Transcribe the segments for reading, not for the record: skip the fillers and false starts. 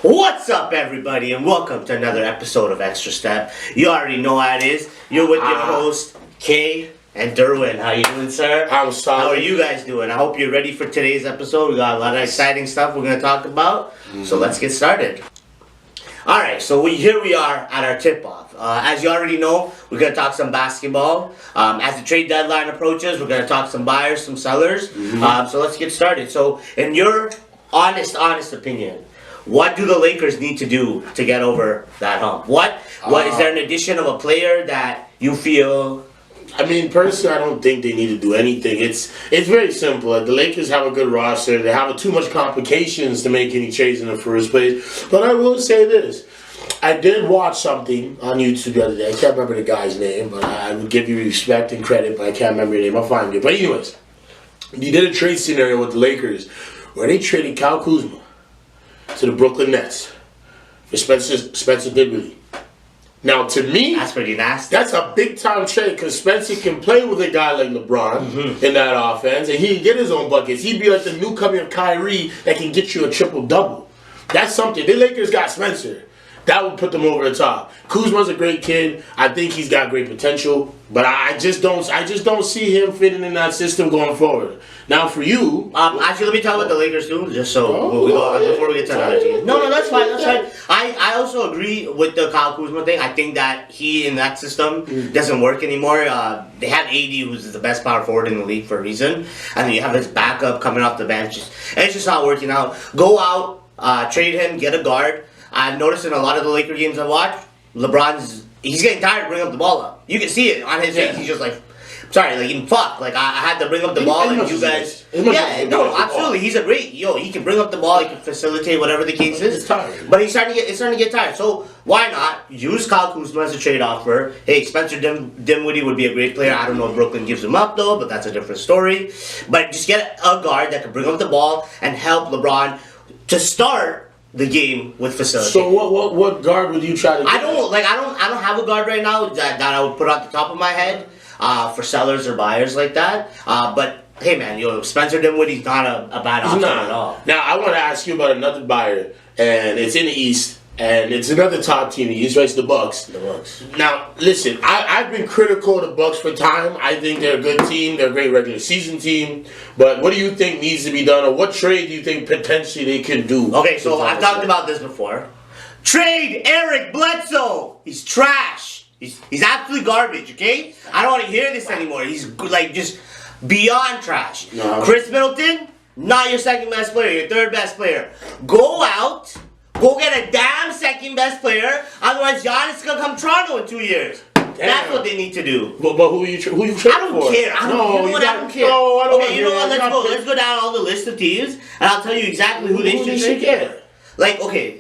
What's up, everybody, and welcome to another episode of Extra Step. You already know how it is. You're with your host, Kay and Derwin. How you doing, sir? I'm solid. How are you guys doing? I hope you're ready for today's episode. We got a lot of exciting stuff we're going to talk about, so let's get started. Alright, so here we are at our tip-off. As you already know, we're going to talk some basketball. As the trade deadline approaches, we're going to talk some buyers, some sellers. So let's get started. So, in your honest opinion, what do the Lakers need to do to get over that hump? What is there an addition of a player that you feel? I mean, personally, I don't think they need to do anything. It's very simple. The Lakers have a good roster. They have too much complications to make any trades in the first place. But I will say this. I did watch something on YouTube the other day. I can't remember the guy's name, but I would give you respect and credit, but I can't remember your name. I'll find it. But anyways, he did a trade scenario with the Lakers where they traded Kyle Kuzma to the Brooklyn Nets for Spencer Dinwiddie. Now, to me, That's pretty nasty. that's a big-time trade because Spencer can play with a guy like LeBron in that offense, and he can get his own buckets. He'd be like the newcomer of Kyrie that can get you a triple-double. That's something. The Lakers got Spencer. That would put them over the top. Kuzma's a great kid. I think he's got great potential, but I just don't see him fitting in that system going forward. Now, for you, actually, let me talk about the Lakers too, just so before we get to another team. No, that's fine. That's fine. I also agree with the Kyle Kuzma thing. I think that he in that system doesn't work anymore. They have AD, who's the best power forward in the league for a reason, and then you have his backup coming off the bench, and it's just not working out. Go out, trade him, get a guard. I've noticed in a lot of the Laker games I watch, he's getting tired of bringing up the ball up. You can see it on his face. He's just like, sorry, like, fuck. Like, I had to bring up the ball, and you guys. Absolutely. He's a great, he can bring up the ball, he can facilitate whatever the case is. He's tired. But it's starting to get tired. So, why not use Kyle Kuzma as a trade offer? Hey, Spencer Dinwiddie would be a great player. I don't know if Brooklyn gives him up, though, but that's a different story. But just get a guard that can bring up the ball and help LeBron to start the game with facility. So what guard would you try to get? I don't have a guard right now that I would put off the top of my head for sellers or buyers like that. But hey, man, Spencer Dinwiddie's not a bad option at all. Now I want to ask you about another buyer, and it's in the East, and it's another top team in the East, right? It's the Bucks. The Bucks. Now listen, I've been critical of the Bucks for time. I think they're a good team. They're a great regular season team. But what do you think needs to be done, or what trade do you think potentially they can do? Okay, so I've talked about this before. Trade Eric Bledsoe. He's trash. He's absolutely garbage. Okay, I don't want to hear this anymore. He's like just beyond trash. No. Chris Middleton, not your second best player. Your third best player. Go out. Go get a damn second best player. Otherwise, Giannis is gonna come to Toronto in 2 years. Damn. That's what they need to do. But who you trading for? I don't care. I don't care. No, I don't okay, you know what? Let's go down all the list of teams, and I'll tell you exactly who they should get. Like, okay,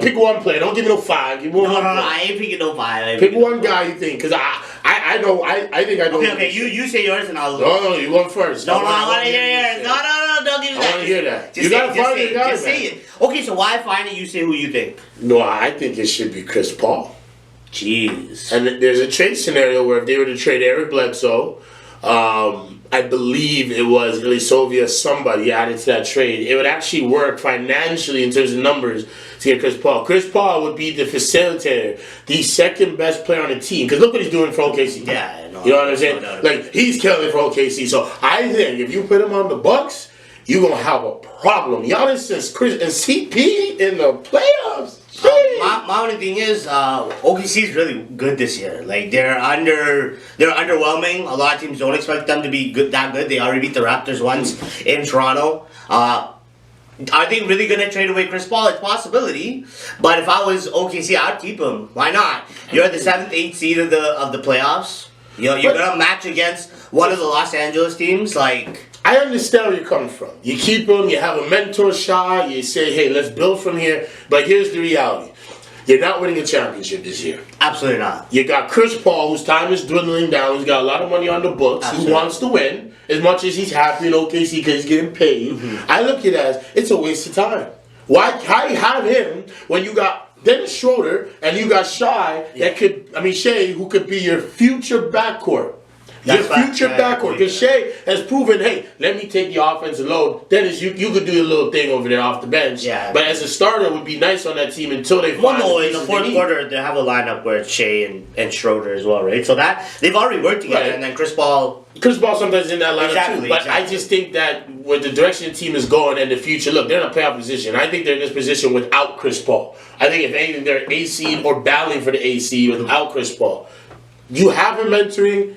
pick one player. Don't give me no five. Give me one. No, I ain't picking no five. Pick one guy you think, because I know. I think I know. Okay. You say yours, and I'll. No, you going first. No, I want to hear yours. No, don't give me that. I want to hear that. You gotta find it. Just say it. Okay, so why find it? You say who you think. No, I think it should be Chris Paul. Jeez. And there's a trade scenario where if they were to trade Eric Bledsoe, I believe it was Ilyasova, somebody added to that trade. It would actually work financially in terms of numbers to get Chris Paul. Chris Paul would be the facilitator, the second best player on the team. Because look what he's doing for OKC. Yeah, no, you know what I'm saying? Like, he's killing for OKC. So I think if you put him on the Bucks, you're going to have a problem. Giannis and CP in the playoffs. My only thing is, OKC is really good this year. Like they're underwhelming. A lot of teams don't expect them to be that good. They already beat the Raptors once in Toronto. Are they really gonna trade away Chris Paul? It's a possibility. But if I was OKC, I'd keep him. Why not? You're the 7th, 8th seed of the playoffs. You're gonna match against one of the Los Angeles teams. Like, I understand where you're coming from. You keep him, you have a mentor shot, you say, hey, let's build from here. But here's the reality. You're not winning a championship this year. Absolutely not. You got Chris Paul, whose time is dwindling down. He's got a lot of money on the books. Absolutely. Who wants to win as much as he's happy in OKC because he's getting paid. I look at it as it's a waste of time. Why have him when you got Dennis Schroeder and you got Shai Shea, who could be your future backcourt? Your future backcourt. Because Shea has proven, hey, let me take the offensive load. Dennis, you could do your little thing over there off the bench. Yeah. But as a starter, it would be nice on that team until they find in the fourth quarter, they have a lineup where it's Shea and Schroeder as well, right? So that they've already worked together, right. And then Chris Paul sometimes in that lineup too. But I just think that with the direction the team is going and the future, look, they're in a playoff position. I think they're in this position without Chris Paul. I think if anything, they're A seed or battling for the A seed without Chris Paul. You have him mentoring.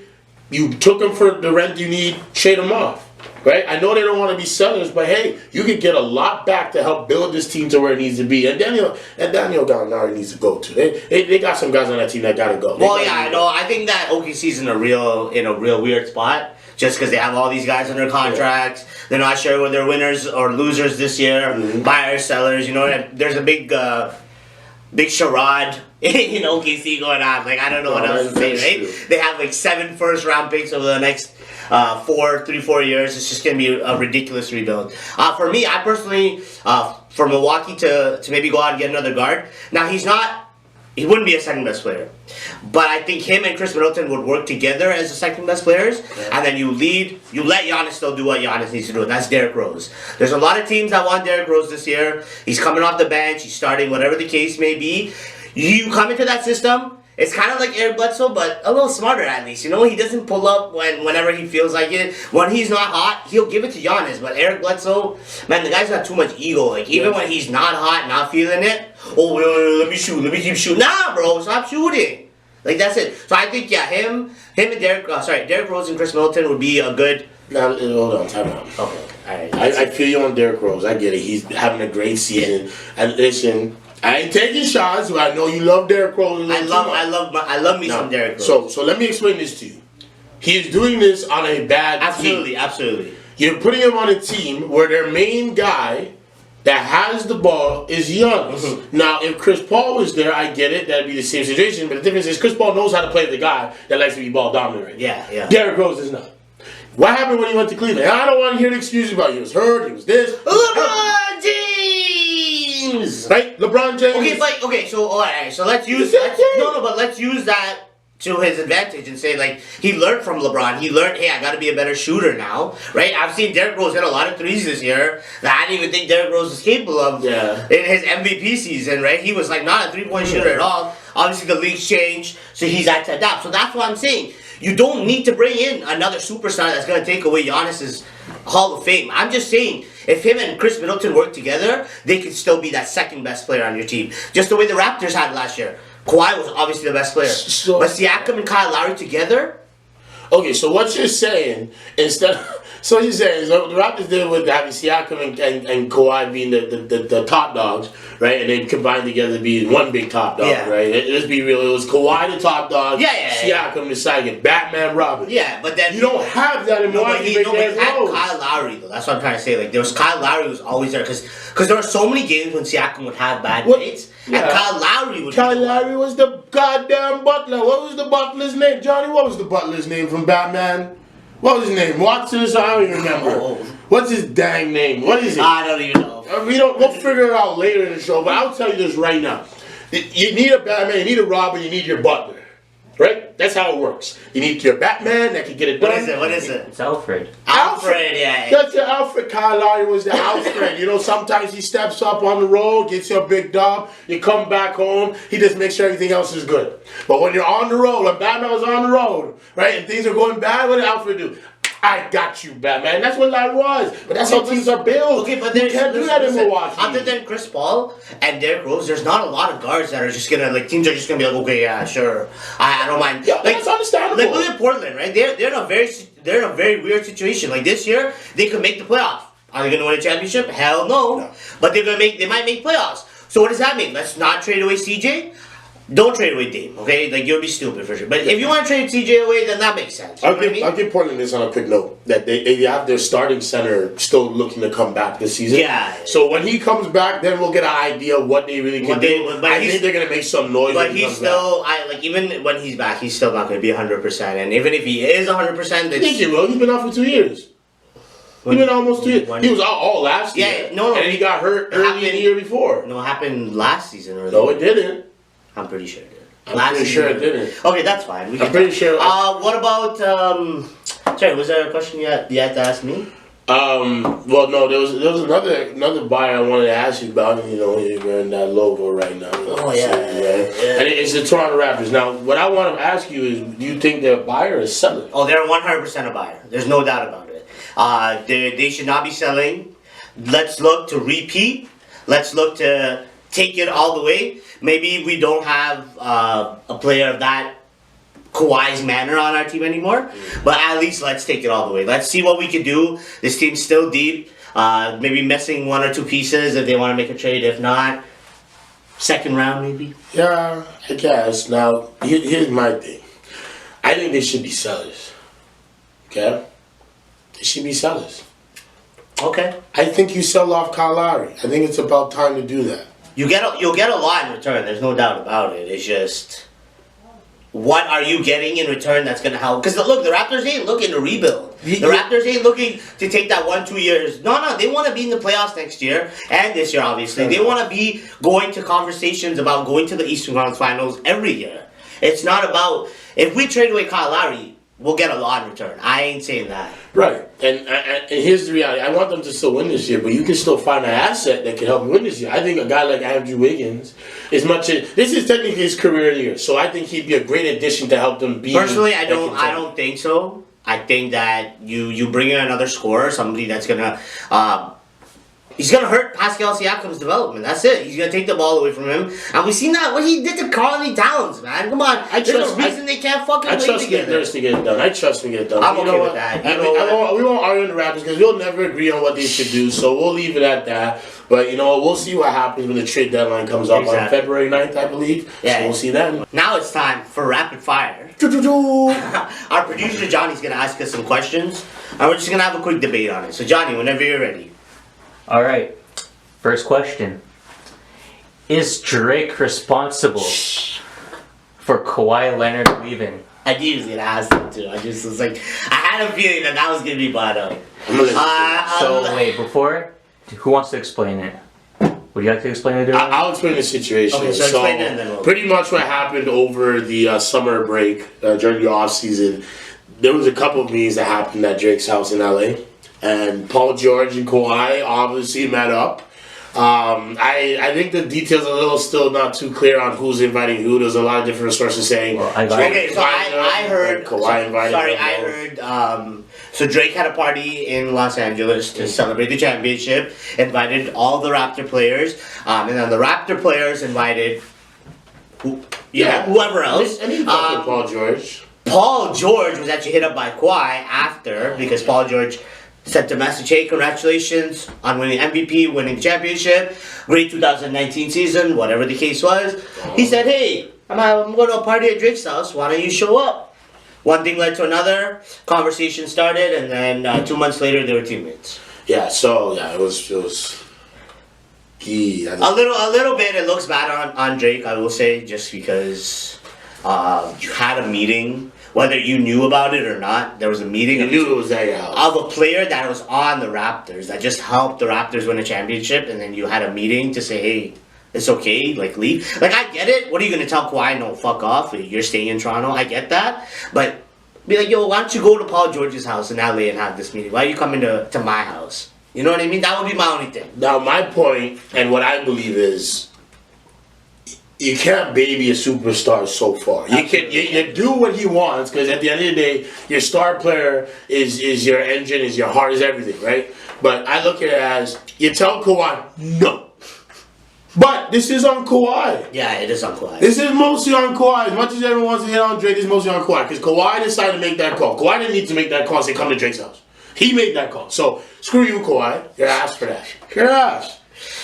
You took him for the rent you need. Trade him off. Right? I know they don't want to be sellers, but hey, you could get a lot back to help build this team to where it needs to be. And Daniel Gallinari needs to go too. They got some guys on that team that got to go. I know. I think that OKC's in a real weird spot just because they have all these guys under contracts. Yeah. They're not sure whether they're winners or losers this year, buyers, sellers. You know, there's a big charade in OKC going on. Like, I don't know what else to say, right? True. They have like 7 first-round picks over the next 4 years. It's just going to be a ridiculous rebuild. For me, I personally, for Milwaukee to maybe go out and get another guard. Now, he wouldn't be a second-best player. But I think him and Chris Middleton would work together as the second-best players. Yeah. And then you let Giannis still do what Giannis needs to do, and that's Derrick Rose. There's a lot of teams that want Derrick Rose this year. He's coming off the bench. He's starting, whatever the case may be. You come into that system, it's kind of like Eric Bledsoe, but a little smarter at least. You know, he doesn't pull up whenever he feels like it. When he's not hot, he'll give it to Giannis. But Eric Bledsoe, man, the guy's got too much ego. Like, even when he's not hot, not feeling it, let me shoot, let me keep shooting. Nah, bro, stop shooting. Like, that's it. So I think, yeah, him and Derrick Rose and Chris Middleton would be a good... Now, hold on, time out. Okay, all right. I feel you on Derrick Rose. I get it. He's having a great season. Yeah. And listen... I ain't taking shots, but I know you love Derrick Rose. I love me some Derrick Rose. So let me explain this to you. He is doing this on a bad team. Absolutely. You're putting him on a team where their main guy that has the ball is Giannis. Mm-hmm. Now, if Chris Paul was there, I get it. That'd be the same situation. But the difference is Chris Paul knows how to play the guy that likes to be ball dominant. Yeah. Derrick Rose is not. What happened when he went to Cleveland? I don't want to hear the excuses about he was hurt, he was this. LeBron James! Right? LeBron James. Okay, so alright, so let's use that to his advantage and say, like, he learned from LeBron. He learned, hey, I gotta be a better shooter now. Right? I've seen Derrick Rose hit a lot of threes this year that I didn't even think Derrick Rose was capable of in his MVP season, right? He was like not a 3-point shooter at all. Obviously the league's changed, so he's had to adapt. So that's what I'm saying. You don't need to bring in another superstar that's going to take away Giannis's Hall of Fame. I'm just saying, if him and Chris Middleton work together, they could still be that second best player on your team. Just the way the Raptors had last year. Kawhi was obviously the best player. But Siakam and Kyle Lowry together? Okay, so what you're saying, the Raptors did with having Siakam and Kawhi being the top dogs, right? And they combined together to be one big top dog, right? Let's be real. It was Kawhi the top dog, Siakam the second, Batman Robin. Yeah, but then... You don't have that in Milwaukee. He had Kyle Lowry, though. That's what I'm trying to say. Like, there was Kyle Lowry who was always there. Because there were so many games when Siakam would have bad days. Yeah. And Kyle Lowry would... Kyle Lowry was the goddamn butler. What was the butler's name? Johnny, what was the butler's name from Batman? What was his name? Watson? I don't even remember. What's his dang name? What is it? I don't even know. We'll figure it out later in the show, but I'll tell you this right now. You need a Batman, you need a Robin, you need your butler. Right? That's how it works. You need your Batman that can get it done. What is it? It's Alfred. Alfred, yeah. That's your Alfred. Kyle Lowry was the Alfred. You know, sometimes he steps up on the road, gets you a big dub, you come back home, he just makes sure everything else is good. But when you're on the road, when Batman was on the road, right, and things are going bad, what did Alfred do? I got you, Batman. That's what Lowry was. But that's how teams are built. Okay, but you can't do that in Milwaukee. Other than Chris Paul and Derrick Rose, there's not a lot of guards that are just gonna teams are just gonna be like, okay, yeah, sure, I don't mind. Yeah, that's understandable. Like, look at Portland, right? They're in a very weird situation. Like, this year, they could make the playoff. Are they gonna win a championship? Hell no. But they might make playoffs. So what does that mean? Let's not trade away CJ. Don't trade away Dame, okay? Like, you'll be stupid for sure. But if you want to trade CJ away, then that makes sense. I'll give Portland this on a quick note. That they have their starting center still looking to come back this season. Yeah. So when he comes back, then we'll get an idea of what they really can do. I think they're going to make some noise. But he's still, even when he's back, he's still not going to be 100%. And even if he is 100%, I think he will. He's been out for 2 years. He's been almost 2 years. He was out all last year. Yeah, no. And he got hurt early in the year before. No, it happened last season. No, it didn't. I'm pretty sure it did. I'm pretty sure it didn't. Okay, that's fine. I'm pretty sure. What about sorry, was there a question you had to ask me? Well, no, there was another buyer I wanted to ask you about. You know, you're wearing that logo right now. Oh yeah. And it's the Toronto Raptors. Now, what I want to ask you is, do you think they're a buyer or a seller? Oh, they're 100% a buyer. There's no doubt about it. They should not be selling. Let's look to repeat. Let's look to take it all the way. Maybe we don't have a player of that Kawhi's manner on our team anymore, but at least let's take it all the way. Let's see what we can do. This team's still deep. Maybe missing one or two pieces if they want to make a trade. If not, second round maybe. Yeah, I guess. Now, here's my thing. I think they should be sellers. Okay? They should be sellers. Okay. I think you sell off Kyle Lowry. I think it's about time to do that. You'll get a lot in return. There's no doubt about it. It's just, what are you getting in return that's going to help? Because look, the Raptors ain't looking to rebuild. The Raptors ain't looking to take that 1-2 years. No, they want to be in the playoffs next year and this year, obviously. They want to be going to conversations about going to the Eastern Conference Finals every year. It's not about, if we trade away Kyle Lowry, we'll get a lot in return. I ain't saying that. Right. And here's the reality. I want them to still win this year, but you can still find an asset that can help you win this year. I think a guy like Andrew Wiggins, this is technically his career year, so I think he'd be a great addition to help them be. Personally, I don't think so. I think that you bring in another scorer, somebody that's gonna he's gonna hurt Pascal Siakam's development. That's it. He's gonna take the ball away from him, and we've seen that what he did to Karl-Anthony Towns, man. Come on, there's a reason they can't fucking play together. To get it done. I trust him to get it done. I'm okay with that. We won't argue with the Raptors because we'll never agree on what they should do, so we'll leave it at that. But you know, we'll see what happens when the trade deadline comes up on February 9th, I believe. Yeah. So we'll see then. Now it's time for rapid fire. Our producer Johnny's gonna ask us some questions, and we're just gonna have a quick debate on it. So Johnny, whenever you're ready. All right. First question. Is Drake responsible for Kawhi Leonard leaving? I knew he was going to ask that too. I just was like, I had a feeling that was going to be brought up. So wait, before, who wants to explain it? Would you like to explain it? I'll explain the situation. Okay, so explain it and then we'll... Pretty much what happened over the summer break, during the off season, there was a couple of meetings that happened at Drake's house in LA. And Paul George and Kawhi obviously met up. I think the details are a little still not too clear on who's inviting who. There's a lot of different sources saying. Well, I heard. Kawhi invited. Sorry, I heard. So Drake had a party in Los Angeles to celebrate the championship. Invited all the Raptor players, and then the Raptor players invited. Whoever else. Paul George. Paul George was actually hit up by Kawhi after because Paul George sent a message, hey, congratulations on winning MVP, winning the championship, great 2019 season, whatever the case was. He said, hey, I'm going to a party at Drake's house, why don't you show up? One thing led to another, conversation started, and then 2 months later they were teammates. Yeah, so it was a little bit. It looks bad on Drake, I will say, just because you had a meeting. Whether you knew about it or not, there was a meeting. You knew it was at your house. Of a player that was on the Raptors, that just helped the Raptors win a championship, and then you had a meeting to say, hey, it's okay, like, leave. Like, I get it. What are you going to tell Kawhi? No, fuck off. You're staying in Toronto. I get that. But be like, yo, why don't you go to Paul George's house in LA and have this meeting? Why are you coming to my house? You know what I mean? That would be my only thing. Now, my point, and what I believe is, you can't baby a superstar so far. You do what he wants, because at the end of the day, your star player is your engine, is your heart, is everything, right? But I look at it as, you tell Kawhi, no. But this is on Kawhi. Yeah, it is on Kawhi. This is mostly on Kawhi. As much as everyone wants to hit on Drake, it's mostly on Kawhi. Because Kawhi decided to make that call. Kawhi didn't need to make that call and say, come to Drake's house. He made that call. So, screw you, Kawhi. You're ass for that. You're ass.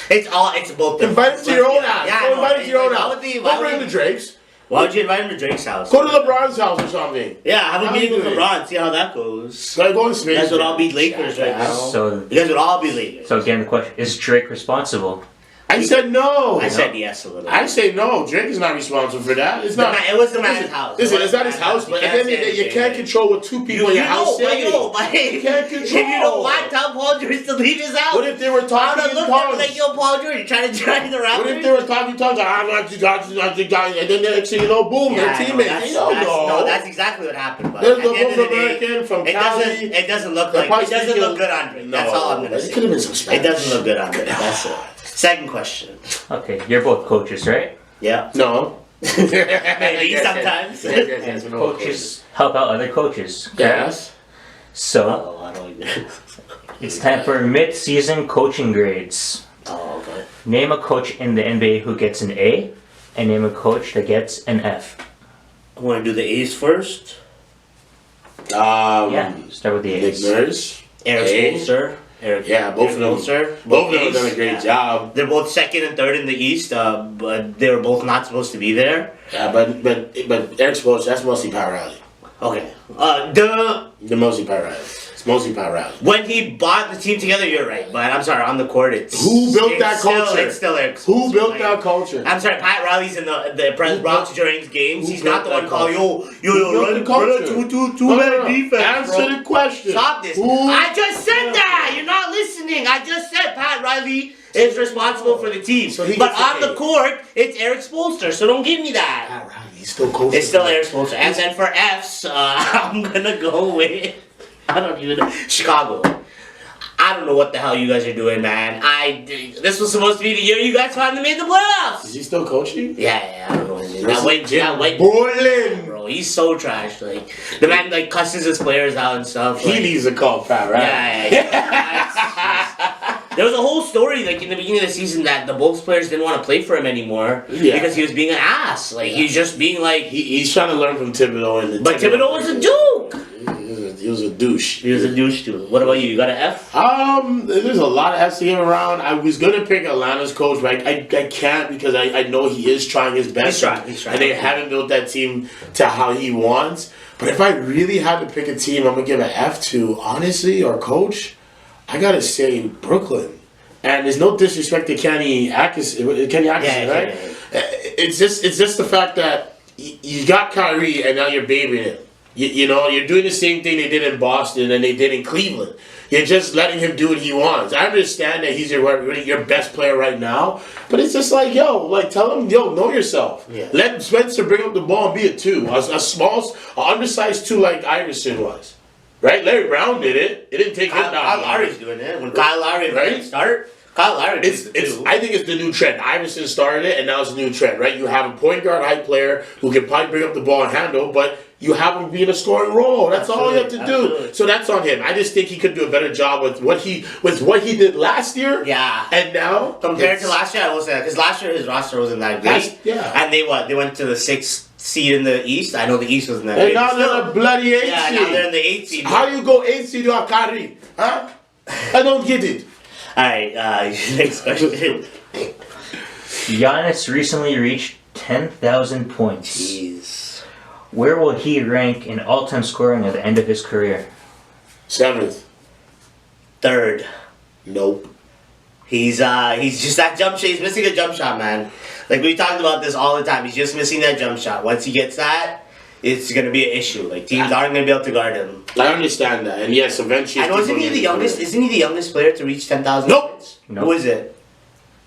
It's both. Invite him to your own house. Go invite him to your own house. Don't bring him to Drake's. Why would you invite him to Drake's house? Go to LeBron's house or something. Yeah, have a meeting with LeBron. See how that goes. Like going to space. You guys would all be Lakers right now. So you guys would all be Lakers. So again, the question: is Drake responsible? I said no. I said yes a little. I say no. Drake is not responsible for that. It's not. It was the man's house. Listen, it's not his house, but at the end of the day, you can't control what two people in your house say. You can't control. If you don't want tell Paul George to leave his house. What if they were talking in tongues? Like, yo, Paul George, you trying to drive the Raptors? What if they were talking tongues? I'm not and then the next thing you know, boom, they're teammates. No, that's exactly what happened. But they're both American from Cali. It doesn't look like it doesn't look good on Drake. That's all I'm gonna say. It could have been some Spanish. It doesn't look good on Drake. That's it. Second question. Okay, you're both coaches, right? Yeah. No. Maybe sometimes. Yes, Coaches help out other coaches. Yes. So, I don't it's time for mid-season coaching grades. Oh, okay. Name a coach in the NBA who gets an A, and name a coach that gets an F. I want to do the A's first. Yeah, start with the A's. Nick Nurse. Eric Spoelstra. Both of them. Both of them have done a great job. They're both second and third in the East, but they were both not supposed to be there. Yeah, but Eric Spoelstra, that's mostly Pat Riley. Okay. The mostly Pat Riley. It's mostly Pat Riley. When he bought the team together, you're right. But I'm sorry, on the court, it's who built that culture? It's still Eric Spoelstra. Who built that culture? I'm sorry, Pat Riley's in the press box during games. He's not the one calling yo run the culture. Two man defense. Answer the question. Stop this. I just said that. You're not listening. I just said Pat Riley is responsible for the team. But on the court, it's Eric Spoelstra. So don't give me that. Pat Riley, he's still coaching. It's still Eric Spoelstra. And then for F's, I'm gonna go with Chicago. I don't know what the hell you guys are doing, man. This was supposed to be the year you guys finally made the playoffs. Is he still coaching? Yeah, I don't know. That white Portland, bro, he's so trash. Like the man, like cusses his players out and stuff. He needs a call, Pat, right? Yeah. There was a whole story, like in the beginning of the season, that the Bulls players didn't want to play for him anymore because he was being an ass. Like he was just being like he's trying to learn from Thibodeau, but Thibodeau was a duke. He was a douche. He was a douche too. What about you? You got an F? There's a lot of F's to give around. I was gonna pick Atlanta's coach, but I can't because I know he is trying his best. He's trying. And they haven't built that team to how he wants. But if I really had to pick a team, I'm gonna give an F to, honestly, our coach. I gotta say Brooklyn. And there's no disrespect to Kenny Atkinson, right? Yeah. It's just the fact that you got Kyrie and now you're babying him. You know, you're doing the same thing they did in Boston and they did in Cleveland. You're just letting him do what he wants. I understand that he's your best player right now, but it's just like, tell him, know yourself. Yeah. Let Spencer bring up the ball and be a 2. A undersized 2 like Iverson was. Right? Larry Brown did it. It didn't take him down. Kyle Lowry's doing it. When Kyle Lowry start, Kyle Lowry I think it's the new trend. Iverson started it, and now it's a new trend, right? You have a point guard hype player who can probably bring up the ball and handle, but you have him be in a scoring role. That's all you have to do. So that's on him. I just think he could do a better job with what he did last year. Yeah. And now compared to last year, I will say that because last year his roster wasn't that great. And they went to the 6th seed in the East. I know the East wasn't that great. And now they're the bloody 8th seed. Yeah, now they're in the 8th seed. How do you go 8th seed to Akari? Huh? I don't get it. Alright, next question. Giannis recently reached 10,000 points. Jeez. Where will he rank in all-time scoring at the end of his career? 7th. 3rd. Nope. He's just that jump shot. He's missing a jump shot, man. Like we talked about this all the time. He's just missing that jump shot. Once he gets that, it's gonna be an issue. Like teams aren't gonna be able to guard him. I understand that, and yes, eventually. And isn't he the youngest player to reach 10,000? Nope. Who is it?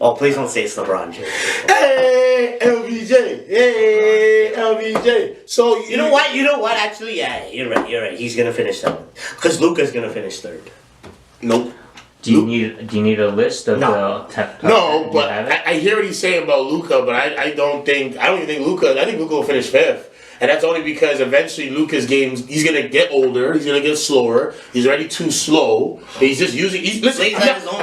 Oh, please don't say it's LeBron James. Hey, LBJ. Hey, LBJ. So you know what? Actually, yeah, you're right. He's gonna finish 7th because Luka's gonna finish 3rd. Nope. Do you need a list of the top? No, but I hear what he's saying about Luka, but I don't even think Luka. I think Luka will finish 5th. And that's only because eventually Luka's games, he's going to get older, he's going to get slower, he's already too slow. He's just using, I'm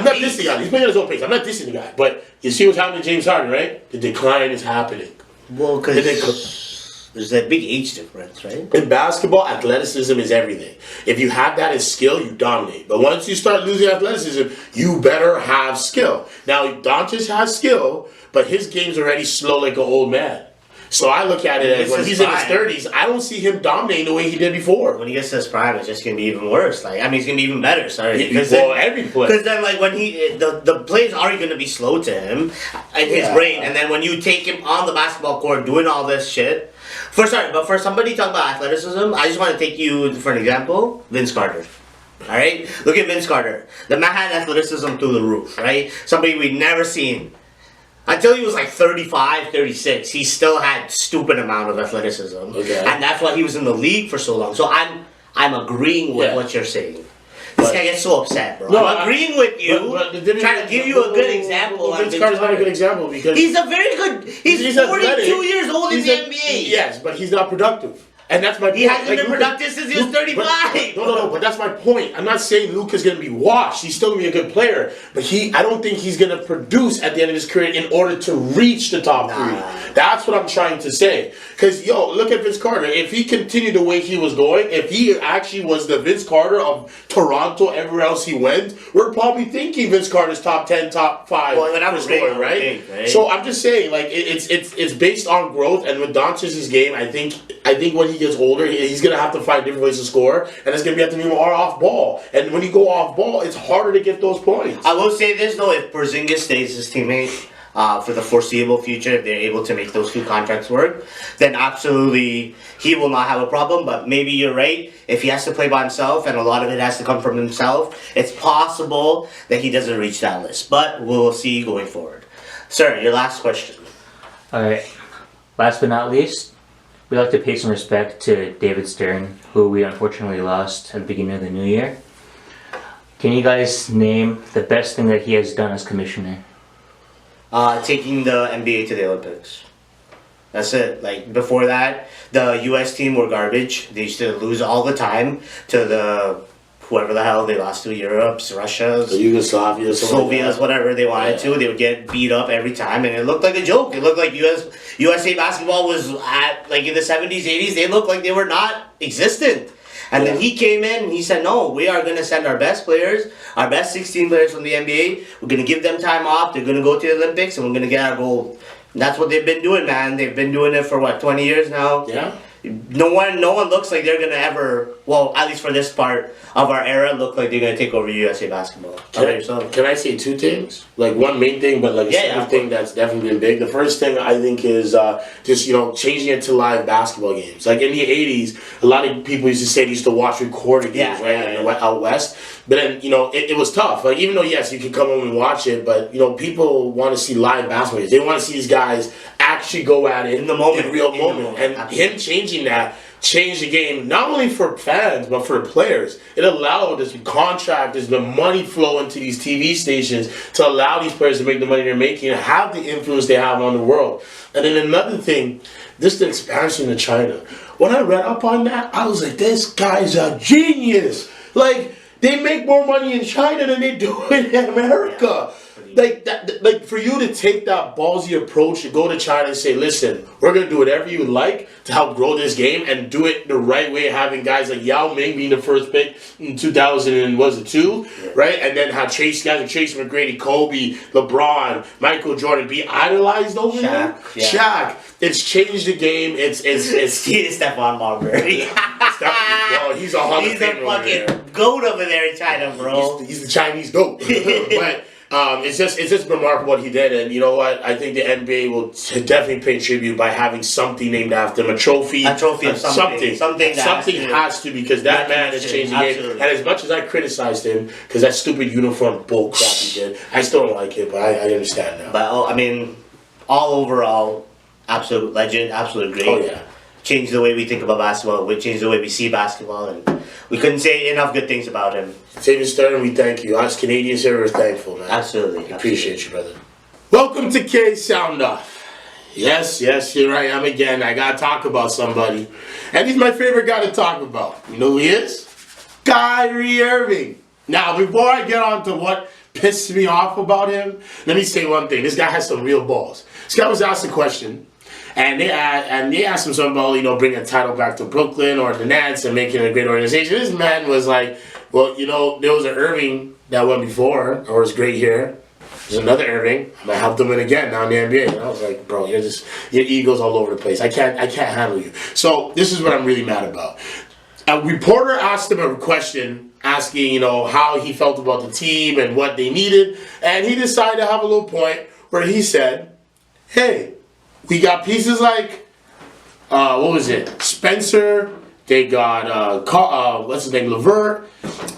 not dissing the guy, he's playing at his own pace, I'm not dissing the guy. But you see what's happening to James Harden, right? The decline is happening. Well, because there's that big age difference, right? In basketball, athleticism is everything. If you have that as skill, you dominate. But once you start losing athleticism, you better have skill. Now, Doncic has skill, but his game's already slow like an old man. So I look at it as when he's in his prime. 30s, I don't see him dominating the way he did before. When he gets to his prime, it's just gonna be even worse. Like, I mean, it's gonna be even better. Sorry, Every play. Because then, like, when the plays aren't gonna be slow to him in his brain, and then when you take him on the basketball court doing all this shit. For somebody talking about athleticism, I just want to take you for an example. Vince Carter. All right, look at Vince Carter. The man had athleticism through the roof. Right, somebody we'd never seen. Until he was like 35, 36, he still had stupid amount of athleticism. Okay. And that's why he was in the league for so long. So I'm agreeing with what you're saying. This guy gets so upset, bro. I'm agreeing with you. Trying to give you a good example. Vince Carter's not a good example because he's a very good. He's 42 athletic. years old in the NBA. Yes, but he's not productive. And that's my point. He hasn't been productive since he was 35. No, but that's my point. I'm not saying Luka's going to be washed. He's still going to be a good player. But I don't think he's going to produce at the end of his career in order to reach the top three. That's what I'm trying to say. Because, look at Vince Carter. If he continued the way he was going, if he actually was the Vince Carter of Toronto, everywhere else he went, we're probably thinking Vince Carter's top 10, top 5 for scoring, right? So I'm just saying, like, it's based on growth. And with Doncic's game, I think when he gets older, he's going to have to find different ways to score, and it's going to be have to be more off ball. And when you go off ball, it's harder to get those points. I will say this, though, if Porzingis stays his teammate for the foreseeable future, if they're able to make those two contracts work, then absolutely he will not have a problem. But maybe you're right. If he has to play by himself, and a lot of it has to come from himself, it's possible that he doesn't reach that list. But we'll see going forward. Sir, your last question. All right. Last but not least, we'd like to pay some respect to David Stern, who we unfortunately lost at the beginning of the new year. Can you guys name the best thing that he has done as commissioner? Taking the NBA to the Olympics. That's it. Like, before that, the U.S. team were garbage. They used to lose all the time to the whoever the hell they lost to, Europe's, Russia's, the Yugoslavia, Soviets, whatever they wanted to. They would get beat up every time, and it looked like a joke. It looked like USA basketball was at, like, in the 70s, 80s, they looked like they were not existent. And then he came in and he said, no, we are going to send our best players, our best 16 players from the NBA. We're going to give them time off. They're going to go to the Olympics, and we're going to get our gold. And that's what they've been doing, man. They've been doing it for, 20 years now? Yeah. No one looks like they're going to ever, well, at least for this part of our era, look like they're going to take over USA basketball. Can I say two things? Like, one main thing, but like a second thing that's definitely been big. The first thing I think is just, changing it to live basketball games. Like, in the 80s, a lot of people used to say they used to watch recorded games, out west. But then, it was tough. Like, even though, yes, you can come home and watch it, but, people want to see live basketball games. They want to see these guys actually go at it in the moment, in real moment. And him changing that changed the game, not only for fans, but for players. It allowed this contract, the money flow into these TV stations to allow these players to make the money they're making and have the influence they have on the world. And then another thing, just the expansion to China. When I read up on that, I was like, this guy's a genius. Like, they make more money in China than they do in America. Like for you to take that ballsy approach to go to China and say, listen, we're going to do whatever you would like to help grow this game and do it the right way, having guys like Yao Ming being the first pick in 2002, right? And then have guys like Tracy McGrady, Kobe, LeBron, Michael Jordan be idolized over there. Shaq. It's changed the game. It's Stephon Marbury. Well, he's a Hall of Famer. He's a fucking goat over there in China, bro. He's the Chinese goat. But it's just remarkable what he did, and you know what? I think the NBA will definitely pay tribute by having something named after him, a trophy of something. Something has to, because that man has changed the game. And as much as I criticized him because that stupid uniform bull crap he did, I still don't like it, but I understand now. But I mean, all overall, absolute legend, absolute great. Oh yeah. Changed the way we think about basketball. We changed the way we see basketball, and we couldn't say enough good things about him. David Stern, we thank you. Us Canadians here are thankful, man. Absolutely. Appreciate you, brother. Welcome to K Sound Off. Yes, here I am again. I gotta talk about somebody. And he's my favorite guy to talk about. You know who he is? Kyrie Irving. Now, before I get on to what pissed me off about him, let me say one thing. This guy has some real balls. This guy was asked a question. And they asked him something about, bringing a title back to Brooklyn or the Nets and making a great organization. This man was like, well, there was an Irving that went before, or was great here. There's another Irving. I helped him win again now in the NBA. And I was like, bro, your ego's all over the place. I can't handle you. So this is what I'm really mad about. A reporter asked him a question asking, how he felt about the team and what they needed. And he decided to have a little point where he said, hey, we got pieces like, Spencer. They got, what's his name, LeVert.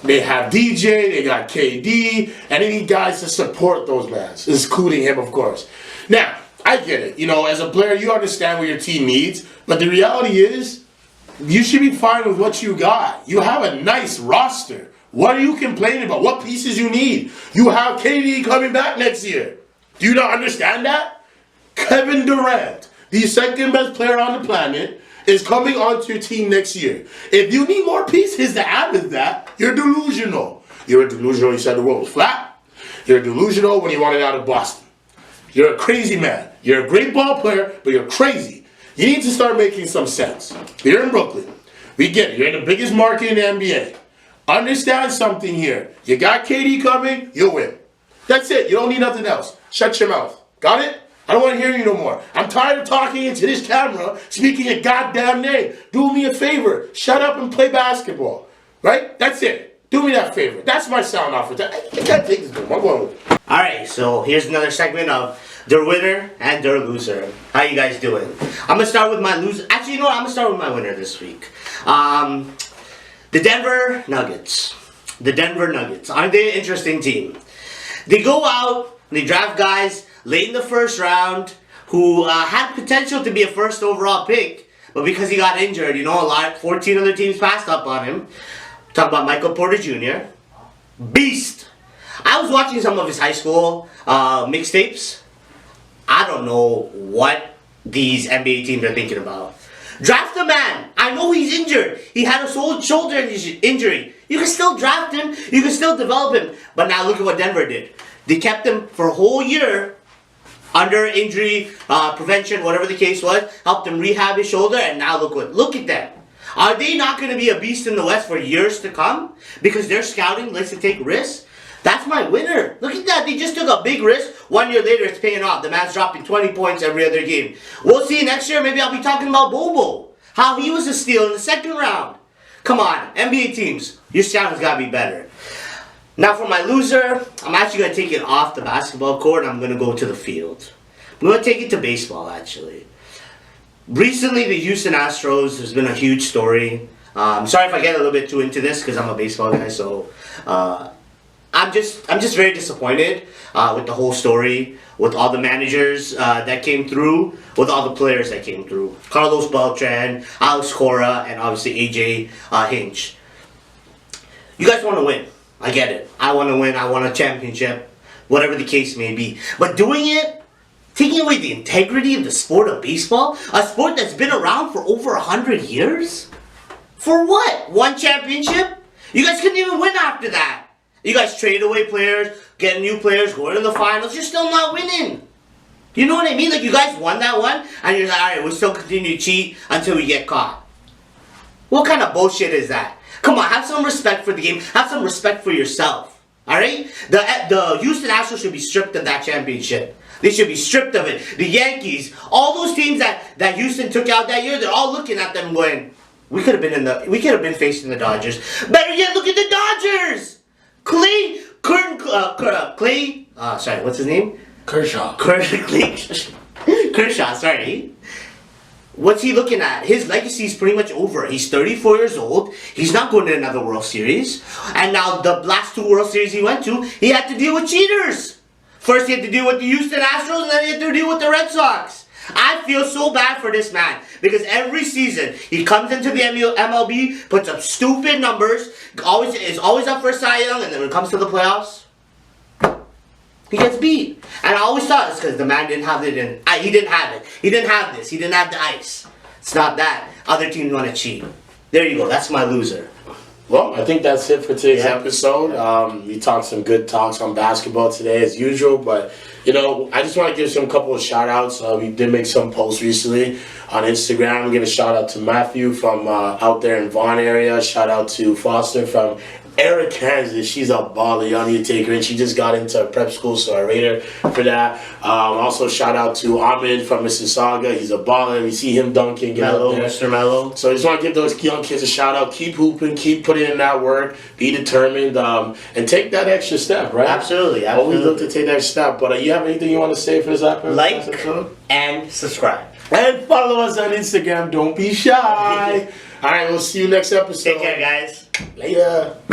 They have DJ. They got KD. And they need guys to support those guys, including him, of course. Now, I get it. As a player, you understand what your team needs. But the reality is, you should be fine with what you got. You have a nice roster. What are you complaining about? What pieces you need? You have KD coming back next year. Do you not understand that? Kevin Durant, the second best player on the planet, is coming onto your team next year. If you need more pieces to add to that, you're delusional. You're delusional when you said the world was flat. You're delusional when you wanted out of Boston. You're a crazy man. You're a great ball player, but you're crazy. You need to start making some sense. You're in Brooklyn. We get it. You're in the biggest market in the NBA. Understand something here. You got KD coming, you'll win. That's it. You don't need nothing else. Shut your mouth. Got it? I don't want to hear you no more. I'm tired of talking into this camera, speaking a goddamn name. Do me a favor. Shut up and play basketball. Right? That's it. Do me that favor. That's my sound off. I can't take this game. I'm going. Alright, so here's another segment of Derwinner and Loser. How you guys doing? I'm going to start with my loser. Actually, you know what? I'm going to start with my winner this week. The Denver Nuggets. The Denver Nuggets. Aren't they an interesting team? They go out, they draft guys late in the first round who had potential to be a first overall pick, but because he got injured, 14 other teams passed up on him. Talk about Michael Porter Jr. Beast. I was watching some of his high school mixtapes. I don't know what these NBA teams are thinking about. Draft the man. I know he's injured. He had a shoulder injury. You can still draft him. You can still develop him. But now look at what Denver did. They kept him for a whole year under injury prevention, whatever the case was. Helped him rehab his shoulder, and now look at them. Are they not going to be a beast in the West for years to come? Because their scouting likes to take risks? That's my winner. Look at that. They just took a big risk. 1 year later, it's paying off. The man's dropping 20 points every other game. We'll see next year. Maybe I'll be talking about Bobo. How he was a steal in the second round. Come on, NBA teams. Your scouting's got to be better. Now for my loser, I'm actually going to take it off the basketball court. I'm going to go to the field. I'm going to take it to baseball, actually. Recently, the Houston Astros has been a huge story. Sorry if I get a little bit too into this because I'm a baseball guy, so... I'm just very disappointed with the whole story, with all the managers that came through, with all the players that came through. Carlos Beltran, Alex Cora, and obviously AJ Hinch. You guys want to win. I get it. I want to win. I want a championship, whatever the case may be. But doing it, taking away the integrity of the sport of baseball, a sport that's been around for over 100 years? For what? One championship? You guys couldn't even win after that. You guys trade away players, get new players, going to the finals, you're still not winning. You know what I mean? Like, you guys won that one, and you're like, alright, we'll still continue to cheat until we get caught. What kind of bullshit is that? Come on, have some respect for the game. Have some respect for yourself. Alright? The Houston Astros should be stripped of that championship. They should be stripped of it. The Yankees, all those teams that Houston took out that year, they're all looking at them going, we could have been facing the Dodgers. Better yet, look at the Dodgers! What's his name? Kershaw. Kershaw, sorry. What's he looking at? His legacy is pretty much over. He's 34 years old. He's not going to another World Series. And now the last 2 World Series he went to, he had to deal with cheaters. First he had to deal with the Houston Astros, and then he had to deal with the Red Sox. I feel so bad for this man because every season he comes into the MLB, puts up stupid numbers, is always up for Cy Young, and then when it comes to the playoffs, he gets beat. And I always thought it's because the man didn't have it. He didn't have it. He didn't have this. He didn't have the ice. It's not that. Other teams want to cheat. There you go. That's my loser. Well, I think that's it for today's episode. We talked some good talks on basketball today as usual, but I just want to give some couple of shout outs. We did make some posts recently on Instagram. Give a shout out to Matthew from out there in Vaughan area. Shout out to Foster from Eric Kansas, she's a baller. Y'all need to take her in. She just got into prep school, so I rate her for that. Also, shout out to Ahmed from Mississauga. He's a baller. We see him dunking. Mello, Mr. Mello. So I just want to give those young kids a shout out. Keep hooping. Keep putting in that work. Be determined. And take that extra step, right? Absolutely. Always look to take that step. But you have anything you want to say for this episode? Like and subscribe. And follow us on Instagram. Don't be shy. All right, we'll see you next episode. Take care, guys. Later.